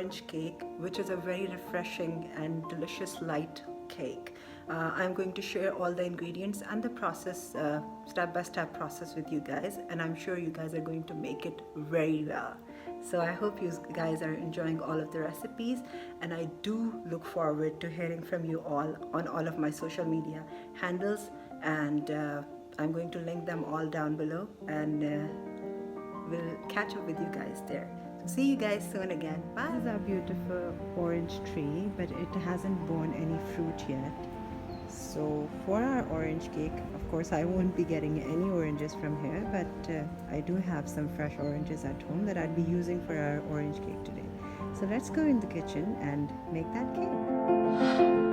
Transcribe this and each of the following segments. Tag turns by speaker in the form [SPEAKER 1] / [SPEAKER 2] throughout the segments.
[SPEAKER 1] orange cake, which is a very refreshing and delicious light cake. I'm going to share all the ingredients and the process, step-by-step process with you guys, and I'm sure you guys are going to make it very well. So I hope you guys are enjoying all of the recipes, and I do look forward to hearing from you all on all of my social media handles, and I'm going to link them all down below, and we'll catch up with you guys there. So see you guys soon again. Bye. This is our beautiful orange tree, but it hasn't borne any fruit yet. So for our orange cake, of course I won't be getting any oranges from here, but I do have some fresh oranges at home that I'd be using for our orange cake today. So let's go in the kitchen and make that cake.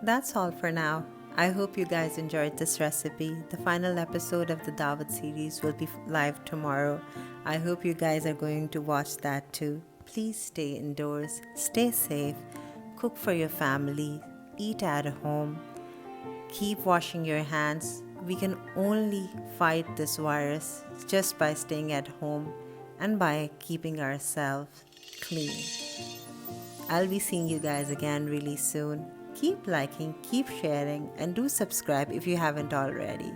[SPEAKER 1] That's all for now. I hope you guys enjoyed this recipe. The final episode of the Dawat series will be live tomorrow. I hope you guys are going to watch that too. Please stay indoors, stay safe, cook for your family, eat at home, keep washing your hands. We can only fight this virus just by staying at home and by keeping ourselves clean. I'll be seeing you guys again really soon. Keep liking, keep sharing, and do subscribe if you haven't already.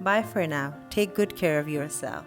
[SPEAKER 1] Bye for now. Take good care of yourself.